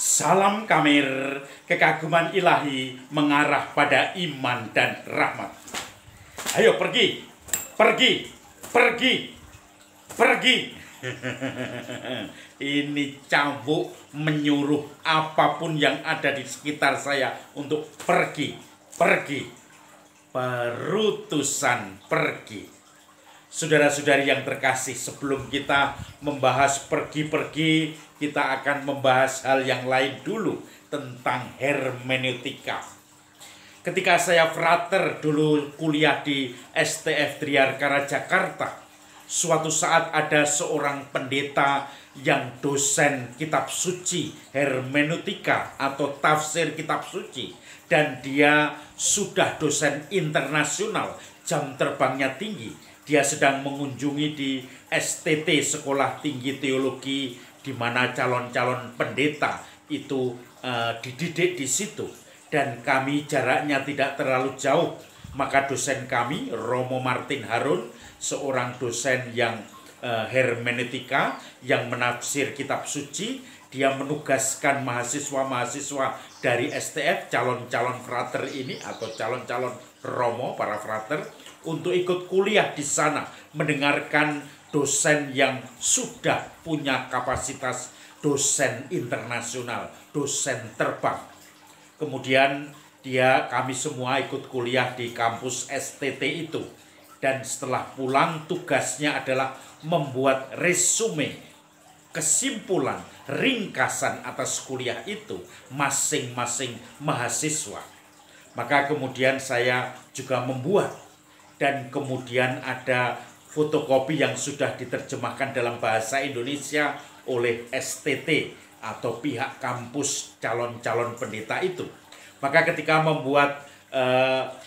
Salam Kamir, kekaguman ilahi mengarah pada iman dan rahmat. Ayo pergi, pergi, pergi, pergi. Ini cambuk menyuruh apapun yang ada di sekitar saya untuk pergi, pergi. Perutusan pergi. Saudara-saudari yang terkasih, sebelum kita membahas pergi-pergi, kita akan membahas hal yang lain dulu tentang hermeneutika. Ketika saya frater dulu kuliah di STF Triarkara Jakarta, suatu saat ada seorang pendeta yang dosen kitab suci hermeneutika atau tafsir kitab suci, dan dia sudah dosen internasional, jam terbangnya tinggi. Dia sedang mengunjungi di STT, Sekolah Tinggi Teologi, di mana calon-calon pendeta itu dididik di situ. Dan kami jaraknya tidak terlalu jauh. Maka dosen kami, Romo Martin Harun, seorang dosen yang hermeneutika, yang menafsir kitab suci, dia menugaskan mahasiswa-mahasiswa dari STF, calon-calon frater ini atau calon-calon Romo, para frater, untuk ikut kuliah di sana, mendengarkan dosen yang sudah punya kapasitas dosen internasional, dosen terbang. Kemudian kami semua ikut kuliah di kampus STT itu. Dan setelah pulang, tugasnya adalah membuat resume, kesimpulan, ringkasan atas kuliah itu masing-masing mahasiswa. Maka kemudian saya juga membuat, dan kemudian ada fotokopi yang sudah diterjemahkan dalam bahasa Indonesia oleh STT atau pihak kampus calon-calon pendeta itu. Maka ketika membuat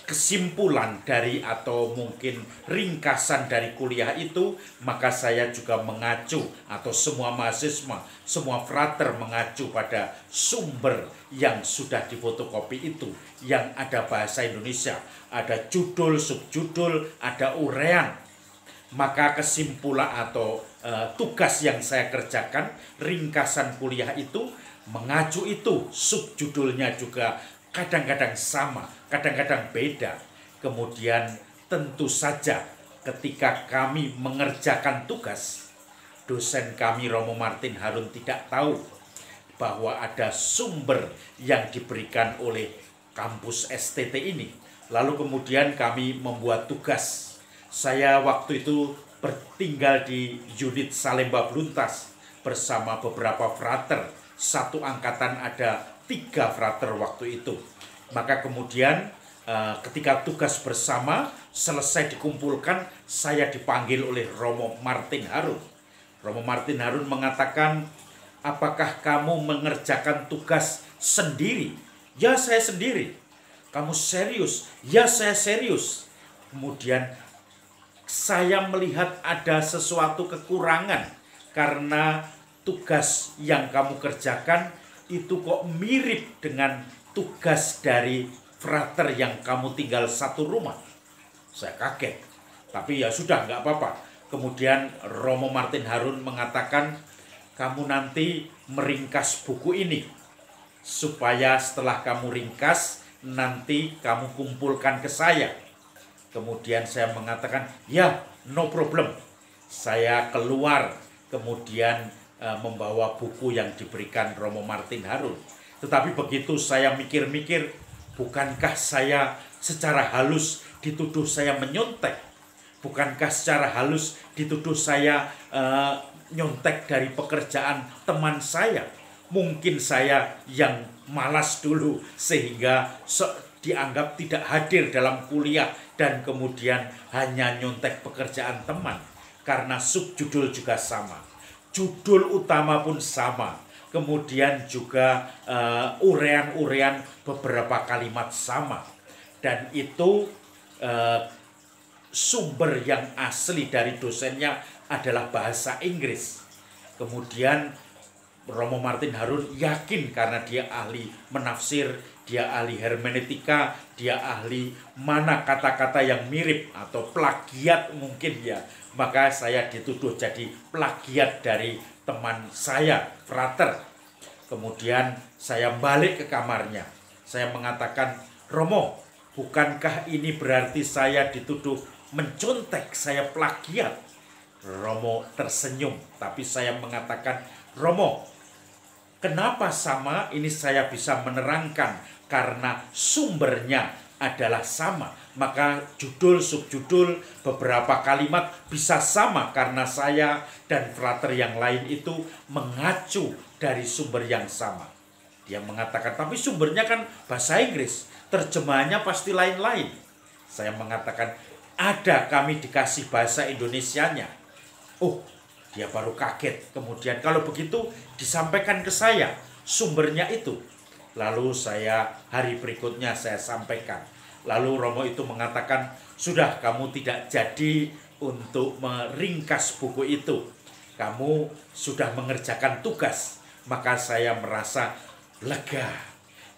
kesimpulan dari atau mungkin ringkasan dari kuliah itu, maka saya juga mengacu, atau semua mahasiswa, semua frater mengacu pada sumber yang sudah difotokopi itu, yang ada bahasa Indonesia, ada judul, subjudul, ada urean. Maka kesimpulan atau tugas yang saya kerjakan, ringkasan kuliah itu, mengacu itu, subjudulnya juga kadang-kadang sama, kadang-kadang beda. Kemudian tentu saja ketika kami mengerjakan tugas, dosen kami Romo Martin Harun tidak tahu bahwa ada sumber yang diberikan oleh kampus STT ini. Lalu kemudian kami membuat tugas. Saya waktu itu bertinggal di unit Salemba Bluntas bersama beberapa frater. Satu angkatan ada 3 frater waktu itu. Maka kemudian ketika tugas bersama selesai dikumpulkan, saya dipanggil oleh Romo Martin Harun. Romo Martin Harun mengatakan, "Apakah kamu mengerjakan tugas sendiri?" "Ya, saya sendiri." "Kamu serius?" "Ya, saya serius." Kemudian saya melihat ada sesuatu kekurangan karena tugas yang kamu kerjakan itu kok mirip dengan tugas dari frater yang kamu tinggal satu rumah. Saya kaget, tapi ya sudah, nggak apa-apa. Kemudian Romo Martin Harun mengatakan, "Kamu nanti meringkas buku ini, supaya setelah kamu ringkas, nanti kamu kumpulkan ke saya." Kemudian saya mengatakan, "Ya, no problem." Saya keluar, kemudian membawa buku yang diberikan Romo Martin Harun. Tetapi begitu saya mikir-mikir, bukankah saya secara halus dituduh saya menyontek? Bukankah secara halus dituduh saya nyontek dari pekerjaan teman saya? Mungkin saya yang malas dulu sehingga dianggap tidak hadir dalam kuliah dan kemudian hanya nyontek pekerjaan teman. Karena subjudul juga sama, judul utama pun sama, kemudian juga urean-urean beberapa kalimat sama. Dan itu sumber yang asli dari dosennya adalah bahasa Inggris. Kemudian Romo Martin Harun yakin karena dia ahli menafsir, dia ahli hermeneutika, dia ahli mana kata-kata yang mirip atau plagiat mungkin ya. Maka saya dituduh jadi plagiat dari teman saya, frater. Kemudian saya balik ke kamarnya. Saya mengatakan, Romo, bukankah ini berarti saya dituduh mencontek, saya plagiat? Romo tersenyum, tapi saya mengatakan, Romo, kenapa sama? Ini saya bisa menerangkan karena sumbernya adalah sama. Maka judul, subjudul, beberapa kalimat bisa sama karena saya dan frater yang lain itu mengacu dari sumber yang sama. Dia mengatakan, tapi sumbernya kan bahasa Inggris, terjemahannya pasti lain-lain. Saya mengatakan, ada, kami dikasih bahasa Indonesianya. Oh, dia baru kaget. Kemudian kalau begitu disampaikan ke saya sumbernya itu. Lalu hari berikutnya saya sampaikan. Lalu Romo itu mengatakan, sudah, kamu tidak jadi untuk meringkas buku itu. Kamu sudah mengerjakan tugas. Maka saya merasa lega.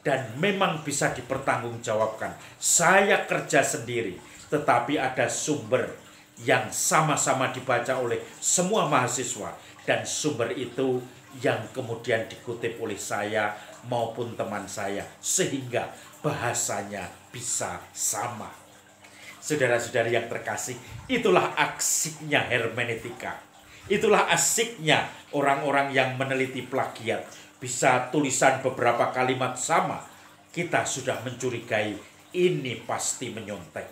Dan memang bisa dipertanggungjawabkan. Saya kerja sendiri, tetapi ada sumber yang sama-sama dibaca oleh semua mahasiswa. Dan sumber itu yang kemudian dikutip oleh saya maupun teman saya. Sehingga bahasanya bisa sama. Saudara-saudari yang terkasih, itulah asiknya hermeneutika. Itulah asiknya orang-orang yang meneliti plagiat. Bisa tulisan beberapa kalimat sama, kita sudah mencurigai ini pasti menyontek.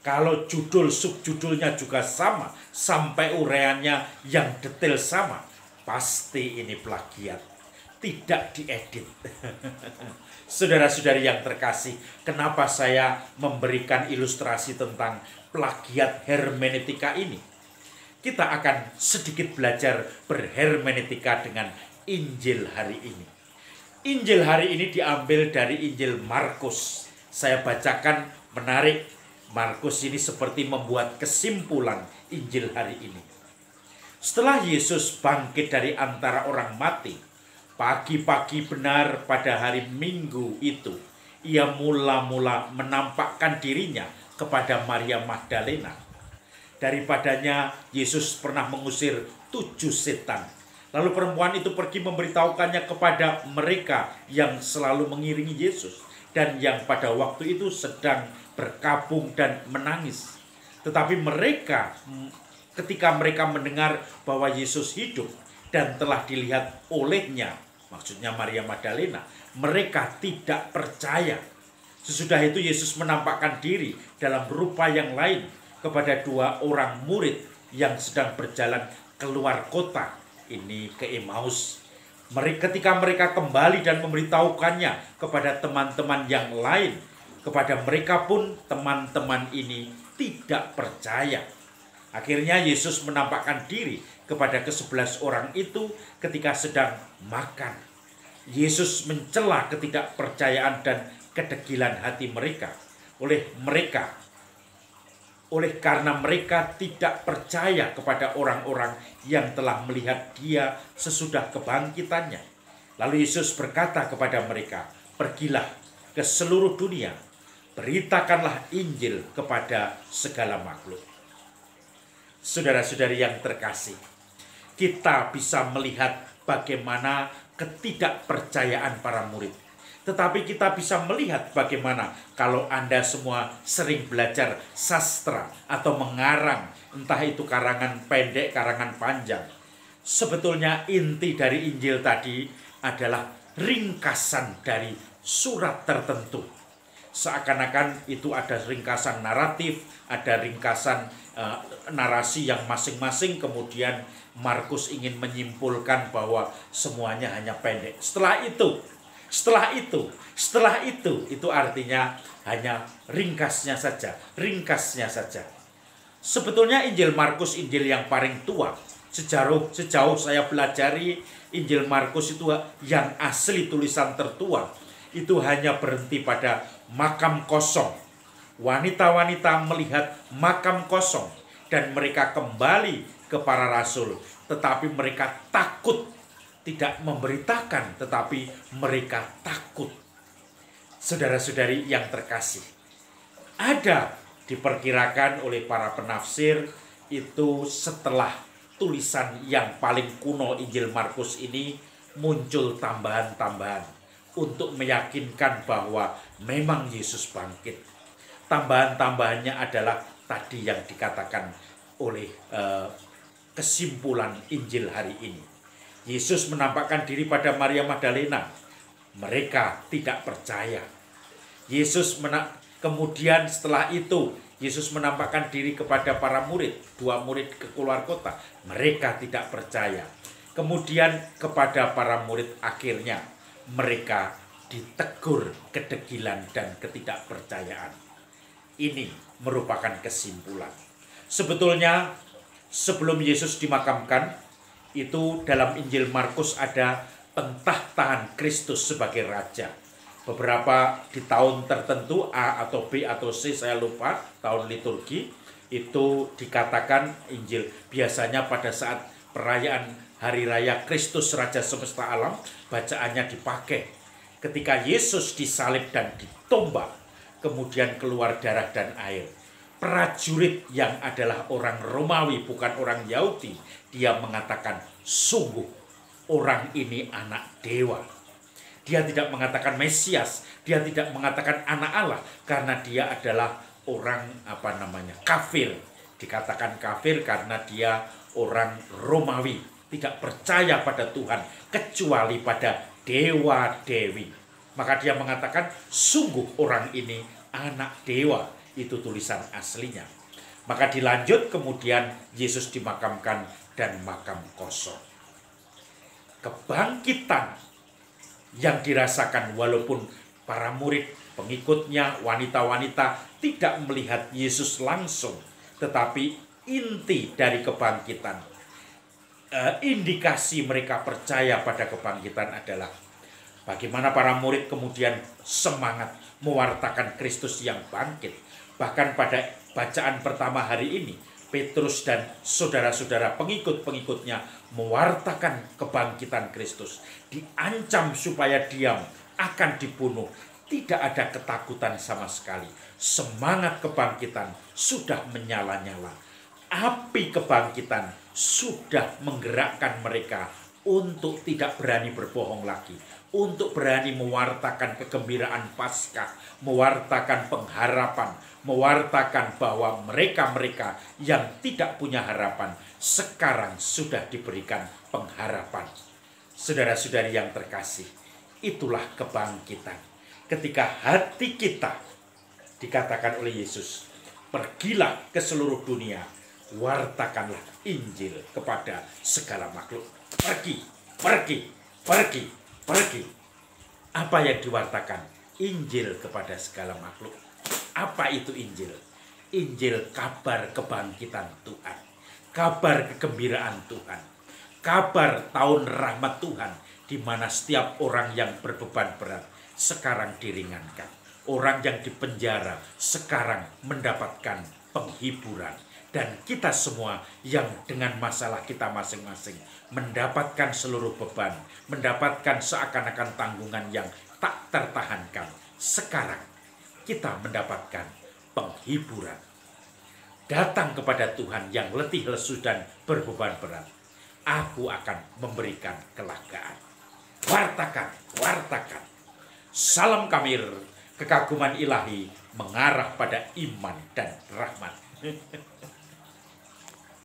Kalau judul subjudulnya juga sama, sampai uraiannya yang detail sama, pasti ini plagiat, tidak diedit. Saudara-saudari yang terkasih, kenapa saya memberikan ilustrasi tentang plagiat hermeneutika ini? Kita akan sedikit belajar berhermeneutika dengan Injil hari ini. Injil hari ini diambil dari Injil Markus. Saya bacakan, menarik. Markus ini seperti membuat kesimpulan Injil hari ini. Setelah Yesus bangkit dari antara orang mati, pagi-pagi benar pada hari Minggu itu, ia mula-mula menampakkan dirinya kepada Maria Magdalena. Daripadanya Yesus pernah mengusir 7 setan. Lalu perempuan itu pergi memberitahukannya kepada mereka yang selalu mengiringi Yesus dan yang pada waktu itu sedang berkabung dan menangis. Tetapi mereka, ketika mereka mendengar bahwa Yesus hidup dan telah dilihat olehnya, maksudnya Maria Magdalena, mereka tidak percaya. Sesudah itu Yesus menampakkan diri dalam rupa yang lain kepada 2 orang murid yang sedang berjalan keluar kota, ini ke Emmaus. Ketika mereka kembali dan memberitahukannya kepada teman-teman yang lain, kepada mereka pun teman-teman ini tidak percaya. Akhirnya Yesus menampakkan diri kepada ke-11 orang itu ketika sedang makan. Yesus mencela ketidakpercayaan dan kedegilan hati mereka. Oleh karena mereka tidak percaya kepada orang-orang yang telah melihat dia sesudah kebangkitannya. Lalu Yesus berkata kepada mereka, pergilah ke seluruh dunia, beritakanlah Injil kepada segala makhluk. Saudara-saudari yang terkasih, kita bisa melihat bagaimana ketidakpercayaan para murid. Tetapi kita bisa melihat bagaimana kalau Anda semua sering belajar sastra atau mengarang, entah itu karangan pendek, karangan panjang. Sebetulnya inti dari Injil tadi adalah ringkasan dari surat tertentu. Seakan-akan itu ada ringkasan naratif, ada ringkasan narasi yang masing-masing, kemudian Markus ingin menyimpulkan bahwa semuanya hanya pendek. Setelah itu artinya hanya ringkasnya saja. Sebetulnya Injil Markus Injil yang paling tua. Sejauh saya pelajari Injil Markus itu yang asli tulisan tertua. Itu hanya berhenti pada makam kosong. Wanita-wanita melihat makam kosong dan mereka kembali ke para rasul. Tetapi mereka takut. Tidak memberitakan, tetapi mereka takut. Saudara-saudari yang terkasih, ada diperkirakan oleh para penafsir itu setelah tulisan yang paling kuno Injil Markus ini muncul tambahan-tambahan untuk meyakinkan bahwa memang Yesus bangkit. Tambahan-tambahannya adalah tadi yang dikatakan oleh kesimpulan Injil hari ini. Yesus menampakkan diri pada Maria Magdalena. Mereka tidak percaya. Kemudian setelah itu Yesus menampakkan diri kepada para murid, 2 murid keluar kota. Mereka tidak percaya. Kemudian kepada para murid akhirnya mereka ditegur kedegilan dan ketidakpercayaan. Ini merupakan kesimpulan. Sebetulnya sebelum Yesus dimakamkan, itu dalam Injil Markus ada pentakhtaan Kristus sebagai raja. Beberapa di tahun tertentu A atau B atau C, saya lupa tahun liturgi, itu dikatakan Injil biasanya pada saat perayaan hari raya Kristus Raja Semesta Alam, bacaannya dipakai ketika Yesus disalib dan ditombak, kemudian keluar darah dan air. Prajurit yang adalah orang Romawi bukan orang Yahudi, dia mengatakan sungguh orang ini anak dewa. Dia tidak mengatakan Mesias, dia tidak mengatakan anak Allah, karena dia adalah orang kafir. Dikatakan kafir karena dia orang Romawi, tidak percaya pada Tuhan kecuali pada dewa-dewi. Maka dia mengatakan sungguh orang ini anak dewa. Itu tulisan aslinya. Maka dilanjut kemudian Yesus dimakamkan dan makam kosong. Kebangkitan yang dirasakan walaupun para murid, pengikutnya, wanita-wanita tidak melihat Yesus langsung. Tetapi inti dari kebangkitan, indikasi mereka percaya pada kebangkitan adalah bagaimana para murid kemudian semangat mewartakan Kristus yang bangkit. Bahkan pada bacaan pertama hari ini, Petrus dan saudara-saudara pengikut-pengikutnya mewartakan kebangkitan Kristus. Diancam supaya diam, akan dibunuh. Tidak ada ketakutan sama sekali. Semangat kebangkitan sudah menyala-nyala. Api kebangkitan sudah menggerakkan mereka untuk tidak berani berbohong lagi, untuk berani mewartakan kegembiraan Paskah, mewartakan pengharapan, mewartakan bahwa mereka-mereka yang tidak punya harapan sekarang sudah diberikan pengharapan. Saudara-saudari yang terkasih, itulah kebangkitan. Ketika hati kita dikatakan oleh Yesus, pergilah ke seluruh dunia, wartakanlah Injil kepada segala makhluk. Pergi, pergi, pergi, pergi. Apa yang diwartakan? Injil kepada segala makhluk. Apa itu Injil? Injil kabar kebangkitan Tuhan, kabar kegembiraan Tuhan, kabar tahun rahmat Tuhan, di mana setiap orang yang berbeban berat sekarang diringankan. Orang yang dipenjara sekarang mendapatkan penghiburan. Dan kita semua yang dengan masalah kita masing-masing mendapatkan seluruh beban, mendapatkan seakan-akan tanggungan yang tak tertahankan. Sekarang kita mendapatkan penghiburan. Datang kepada Tuhan yang letih lesu dan berbeban berat. Aku akan memberikan kelegaan. Wartakan, wartakan. Salam Kamir, kekaguman ilahi mengarah pada iman dan rahmat.